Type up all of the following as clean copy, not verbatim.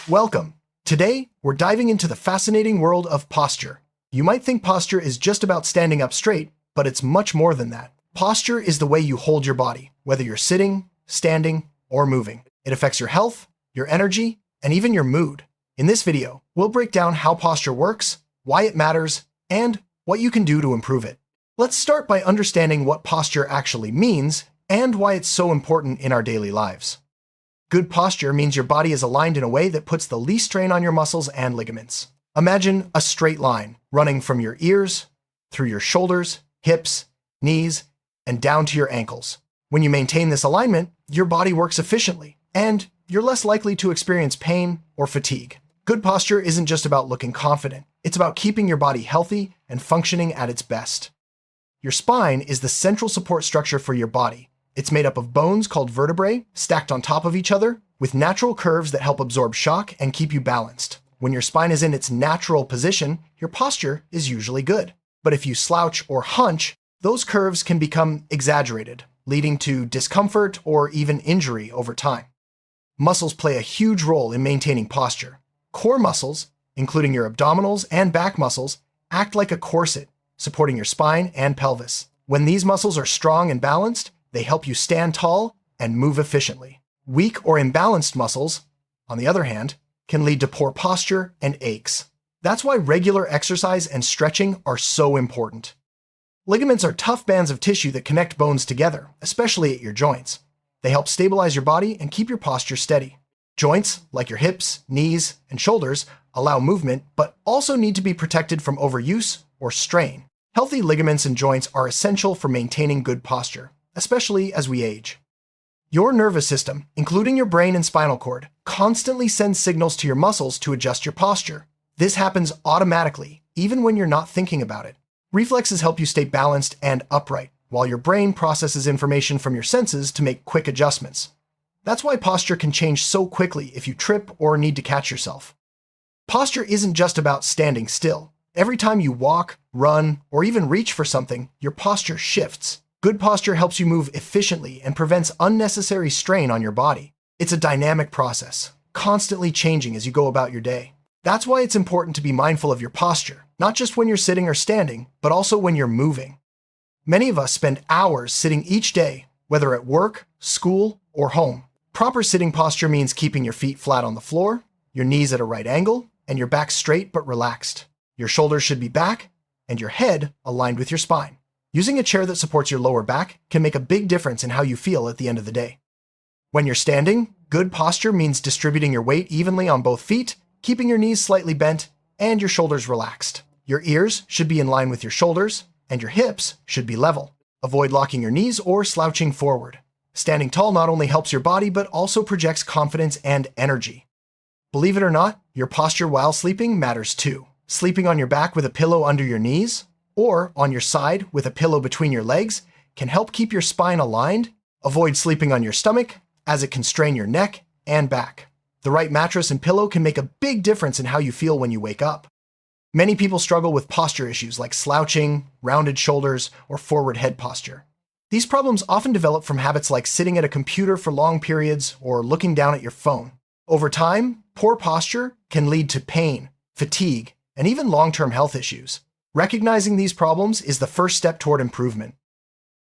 Welcome. Today, we're diving into the fascinating world of posture. You might think posture is just about standing up straight, but it's much more than that. Posture is the way you hold your body, whether you're sitting, standing, or moving. It affects your health, your energy, and even your mood. In this video, we'll break down how posture works, why it matters, and what you can do to improve it. Let's start by understanding what posture actually means and why it's so important in our daily lives. Good posture means your body is aligned in a way that puts the least strain on your muscles and ligaments. Imagine a straight line running from your ears, through your shoulders, hips, knees, and down to your ankles. When you maintain this alignment, your body works efficiently, and you're less likely to experience pain or fatigue. Good posture isn't just about looking confident. It's about keeping your body healthy and functioning at its best. Your spine is the central support structure for your body. It's made up of bones called vertebrae, stacked on top of each other, with natural curves that help absorb shock and keep you balanced. When your spine is in its natural position, your posture is usually good. But if you slouch or hunch, those curves can become exaggerated, leading to discomfort or even injury over time. Muscles play a huge role in maintaining posture. Core muscles, including your abdominals and back muscles, act like a corset, supporting your spine and pelvis. When these muscles are strong and balanced, they help you stand tall and move efficiently. Weak or imbalanced muscles, on the other hand, can lead to poor posture and aches. That's why regular exercise and stretching are so important. Ligaments are tough bands of tissue that connect bones together, especially at your joints. They help stabilize your body and keep your posture steady. Joints, like your hips, knees, and shoulders, allow movement, but also need to be protected from overuse or strain. Healthy ligaments and joints are essential for maintaining good posture, especially as we age. Your nervous system, including your brain and spinal cord, constantly sends signals to your muscles to adjust your posture. This happens automatically, even when you're not thinking about it. Reflexes help you stay balanced and upright, while your brain processes information from your senses to make quick adjustments. That's why posture can change so quickly if you trip or need to catch yourself. Posture isn't just about standing still. Every time you walk, run, or even reach for something, your posture shifts. Good posture helps you move efficiently and prevents unnecessary strain on your body. It's a dynamic process, constantly changing as you go about your day. That's why it's important to be mindful of your posture, not just when you're sitting or standing, but also when you're moving. Many of us spend hours sitting each day, whether at work, school, or home. Proper sitting posture means keeping your feet flat on the floor, your knees at a right angle, and your back straight but relaxed. Your shoulders should be back, and your head aligned with your spine. Using a chair that supports your lower back can make a big difference in how you feel at the end of the day. When you're standing, good posture means distributing your weight evenly on both feet, keeping your knees slightly bent, and your shoulders relaxed. Your ears should be in line with your shoulders, and your hips should be level. Avoid locking your knees or slouching forward. Standing tall not only helps your body, but also projects confidence and energy. Believe it or not, your posture while sleeping matters too. Sleeping on your back with a pillow under your knees, or on your side with a pillow between your legs, can help keep your spine aligned. Avoid sleeping on your stomach, as it can strain your neck and back. The right mattress and pillow can make a big difference in how you feel when you wake up. Many people struggle with posture issues like slouching, rounded shoulders, or forward head posture. These problems often develop from habits like sitting at a computer for long periods or looking down at your phone. Over time, poor posture can lead to pain, fatigue, and even long-term health issues. Recognizing these problems is the first step toward improvement.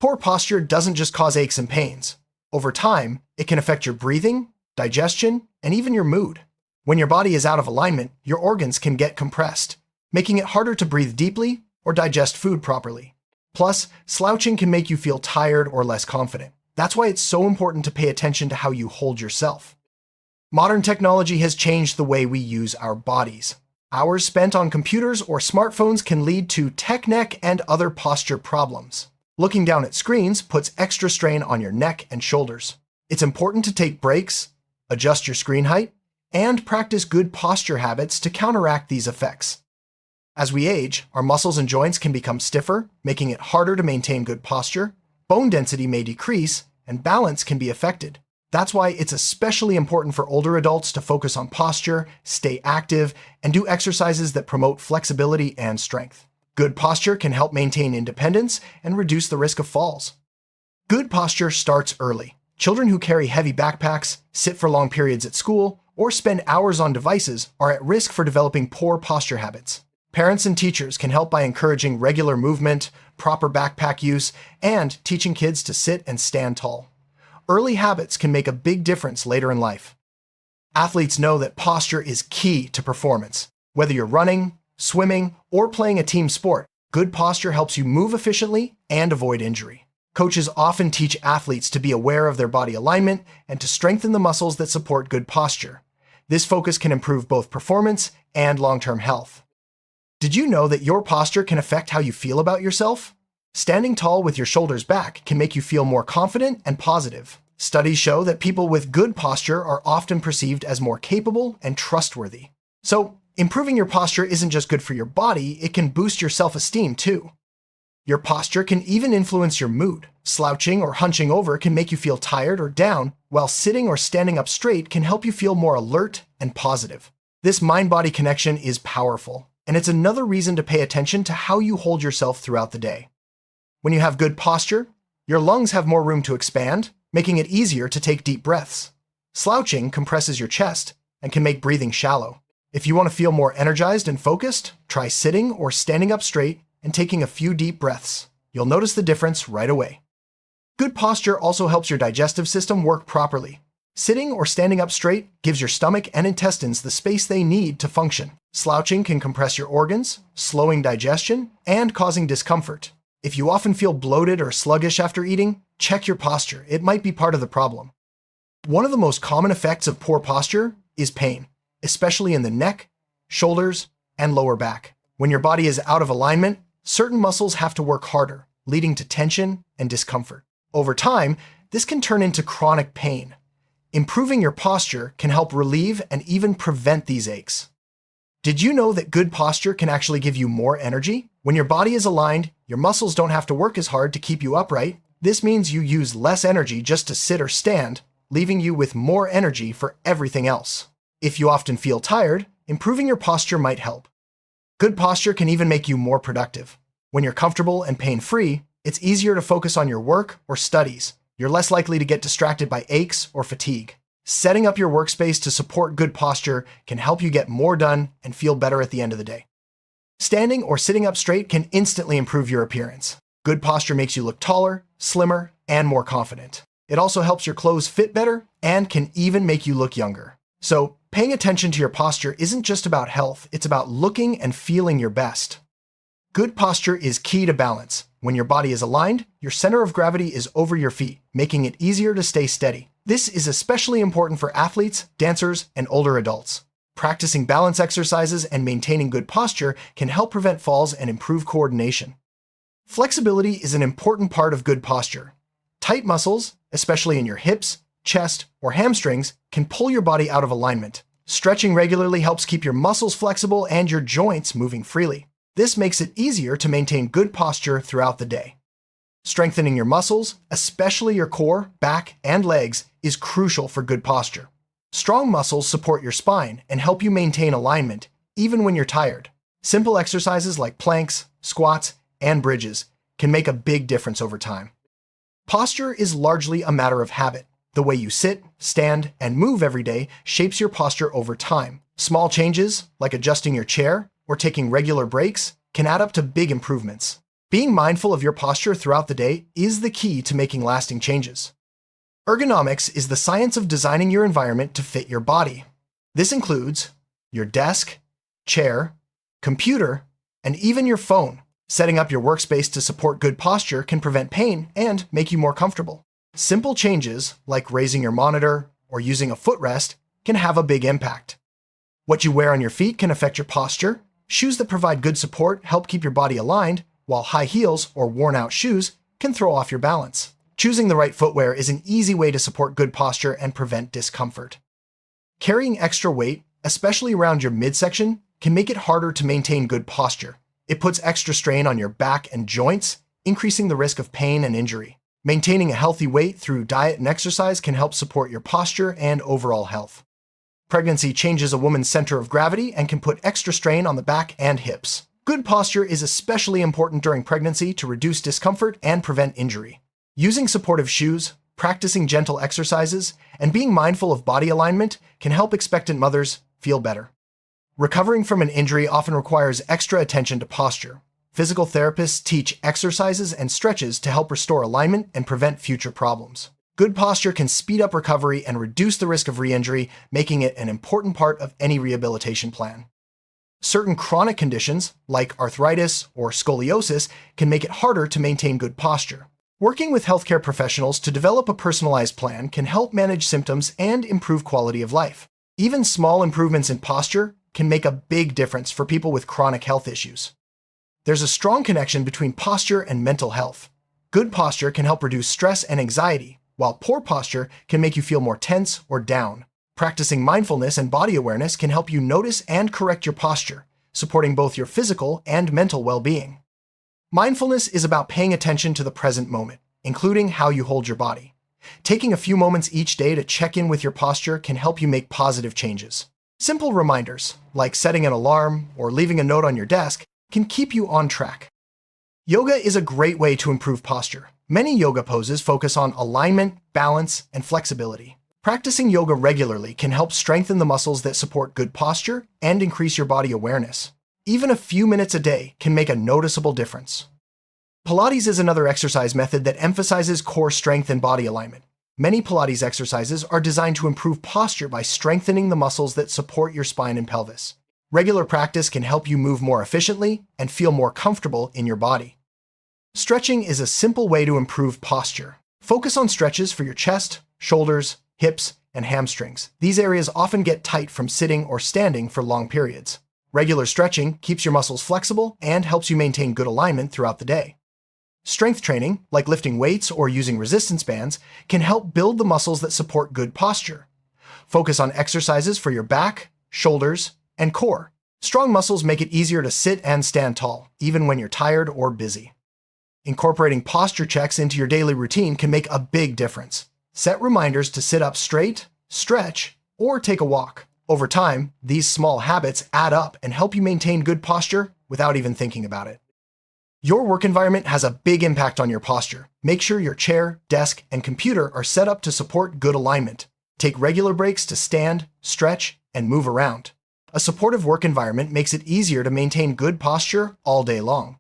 Poor posture doesn't just cause aches and pains. Over time, it can affect your breathing, digestion, and even your mood. When your body is out of alignment, your organs can get compressed, making it harder to breathe deeply or digest food properly. Plus, slouching can make you feel tired or less confident. That's why it's so important to pay attention to how you hold yourself. Modern technology has changed the way we use our bodies. Hours spent on computers or smartphones can lead to tech neck and other posture problems. Looking down at screens puts extra strain on your neck and shoulders. It's important to take breaks, adjust your screen height, and practice good posture habits to counteract these effects. As we age, our muscles and joints can become stiffer, making it harder to maintain good posture. Bone density may decrease, and balance can be affected. That's why it's especially important for older adults to focus on posture, stay active, and do exercises that promote flexibility and strength. Good posture can help maintain independence and reduce the risk of falls. Good posture starts early. Children who carry heavy backpacks, sit for long periods at school, or spend hours on devices are at risk for developing poor posture habits. Parents and teachers can help by encouraging regular movement, proper backpack use, and teaching kids to sit and stand tall. Early habits can make a big difference later in life. Athletes know that posture is key to performance. Whether you're running, swimming, or playing a team sport, good posture helps you move efficiently and avoid injury. Coaches often teach athletes to be aware of their body alignment and to strengthen the muscles that support good posture. This focus can improve both performance and long-term health. Did you know that your posture can affect how you feel about yourself? Standing tall with your shoulders back can make you feel more confident and positive. Studies show that people with good posture are often perceived as more capable and trustworthy. So, improving your posture isn't just good for your body, it can boost your self-esteem too. Your posture can even influence your mood. Slouching or hunching over can make you feel tired or down, while sitting or standing up straight can help you feel more alert and positive. This mind-body connection is powerful, and it's another reason to pay attention to how you hold yourself throughout the day. When you have good posture, your lungs have more room to expand, making it easier to take deep breaths. Slouching compresses your chest and can make breathing shallow. If you want to feel more energized and focused, try sitting or standing up straight and taking a few deep breaths. You'll notice the difference right away. Good posture also helps your digestive system work properly. Sitting or standing up straight gives your stomach and intestines the space they need to function. Slouching can compress your organs, slowing digestion and causing discomfort. If you often feel bloated or sluggish after eating, check your posture. It might be part of the problem. One of the most common effects of poor posture is pain, especially in the neck, shoulders, and lower back. When your body is out of alignment, certain muscles have to work harder, leading to tension and discomfort. Over time, this can turn into chronic pain. Improving your posture can help relieve and even prevent these aches. Did you know that good posture can actually give you more energy? When your body is aligned, your muscles don't have to work as hard to keep you upright. This means you use less energy just to sit or stand, leaving you with more energy for everything else. If you often feel tired, improving your posture might help. Good posture can even make you more productive. When you're comfortable and pain-free, it's easier to focus on your work or studies. You're less likely to get distracted by aches or fatigue. Setting up your workspace to support good posture can help you get more done and feel better at the end of the day. Standing or sitting up straight can instantly improve your appearance. Good posture makes you look taller, slimmer, and more confident. It also helps your clothes fit better and can even make you look younger. So, paying attention to your posture isn't just about health, it's about looking and feeling your best. Good posture is key to balance. When your body is aligned, your center of gravity is over your feet, making it easier to stay steady. This is especially important for athletes, dancers, and older adults. Practicing balance exercises and maintaining good posture can help prevent falls and improve coordination. Flexibility is an important part of good posture. Tight muscles, especially in your hips, chest, or hamstrings, can pull your body out of alignment. Stretching regularly helps keep your muscles flexible and your joints moving freely. This makes it easier to maintain good posture throughout the day. Strengthening your muscles, especially your core, back, and legs, is crucial for good posture. Strong muscles support your spine and help you maintain alignment, even when you're tired. Simple exercises like planks, squats, and bridges can make a big difference over time. Posture is largely a matter of habit. The way you sit, stand, and move every day shapes your posture over time. Small changes, like adjusting your chair or taking regular breaks, can add up to big improvements. Being mindful of your posture throughout the day is the key to making lasting changes. Ergonomics is the science of designing your environment to fit your body. This includes your desk, chair, computer, and even your phone. Setting up your workspace to support good posture can prevent pain and make you more comfortable. Simple changes, like raising your monitor or using a footrest, can have a big impact. What you wear on your feet can affect your posture. Shoes that provide good support help keep your body aligned, while high heels or worn-out shoes can throw off your balance. Choosing the right footwear is an easy way to support good posture and prevent discomfort. Carrying extra weight, especially around your midsection, can make it harder to maintain good posture. It puts extra strain on your back and joints, increasing the risk of pain and injury. Maintaining a healthy weight through diet and exercise can help support your posture and overall health. Pregnancy changes a woman's center of gravity and can put extra strain on the back and hips. Good posture is especially important during pregnancy to reduce discomfort and prevent injury. Using supportive shoes, practicing gentle exercises, and being mindful of body alignment can help expectant mothers feel better. Recovering from an injury often requires extra attention to posture. Physical therapists teach exercises and stretches to help restore alignment and prevent future problems. Good posture can speed up recovery and reduce the risk of re-injury, making it an important part of any rehabilitation plan. Certain chronic conditions, like arthritis or scoliosis, can make it harder to maintain good posture. Working with healthcare professionals to develop a personalized plan can help manage symptoms and improve quality of life. Even small improvements in posture can make a big difference for people with chronic health issues. There's a strong connection between posture and mental health. Good posture can help reduce stress and anxiety, while poor posture can make you feel more tense or down. Practicing mindfulness and body awareness can help you notice and correct your posture, supporting both your physical and mental well-being. Mindfulness is about paying attention to the present moment, including how you hold your body. Taking a few moments each day to check in with your posture can help you make positive changes. Simple reminders, like setting an alarm or leaving a note on your desk, can keep you on track. Yoga is a great way to improve posture. Many yoga poses focus on alignment, balance, and flexibility. Practicing yoga regularly can help strengthen the muscles that support good posture and increase your body awareness. Even a few minutes a day can make a noticeable difference. Pilates is another exercise method that emphasizes core strength and body alignment. Many Pilates exercises are designed to improve posture by strengthening the muscles that support your spine and pelvis. Regular practice can help you move more efficiently and feel more comfortable in your body. Stretching is a simple way to improve posture. Focus on stretches for your chest, shoulders, hips, and hamstrings. These areas often get tight from sitting or standing for long periods. Regular stretching keeps your muscles flexible and helps you maintain good alignment throughout the day. Strength training, like lifting weights or using resistance bands, can help build the muscles that support good posture. Focus on exercises for your back, shoulders, and core. Strong muscles make it easier to sit and stand tall, even when you're tired or busy. Incorporating posture checks into your daily routine can make a big difference. Set reminders to sit up straight, stretch, or take a walk. Over time, these small habits add up and help you maintain good posture without even thinking about it. Your work environment has a big impact on your posture. Make sure your chair, desk, and computer are set up to support good alignment. Take regular breaks to stand, stretch, and move around. A supportive work environment makes it easier to maintain good posture all day long.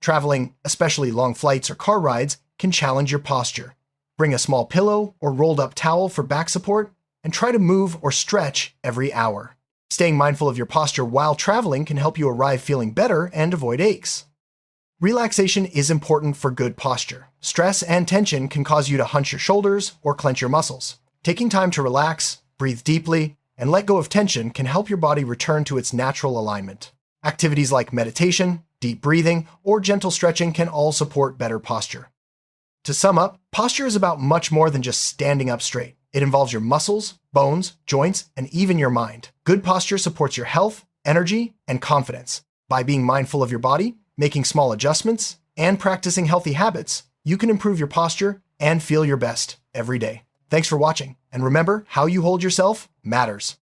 Traveling, especially long flights or car rides, can challenge your posture. Bring a small pillow or rolled up towel for back support, and try to move or stretch every hour. Staying mindful of your posture while traveling can help you arrive feeling better and avoid aches. Relaxation is important for good posture. Stress and tension can cause you to hunch your shoulders or clench your muscles. Taking time to relax, breathe deeply, and let go of tension can help your body return to its natural alignment. Activities like meditation, deep breathing, or gentle stretching can all support better posture. To sum up, posture is about much more than just standing up straight. It involves your muscles, bones, joints, and even your mind. Good posture supports your health, energy, and confidence. By being mindful of your body, making small adjustments, and practicing healthy habits, you can improve your posture and feel your best every day. Thanks for watching, and remember, how you hold yourself matters.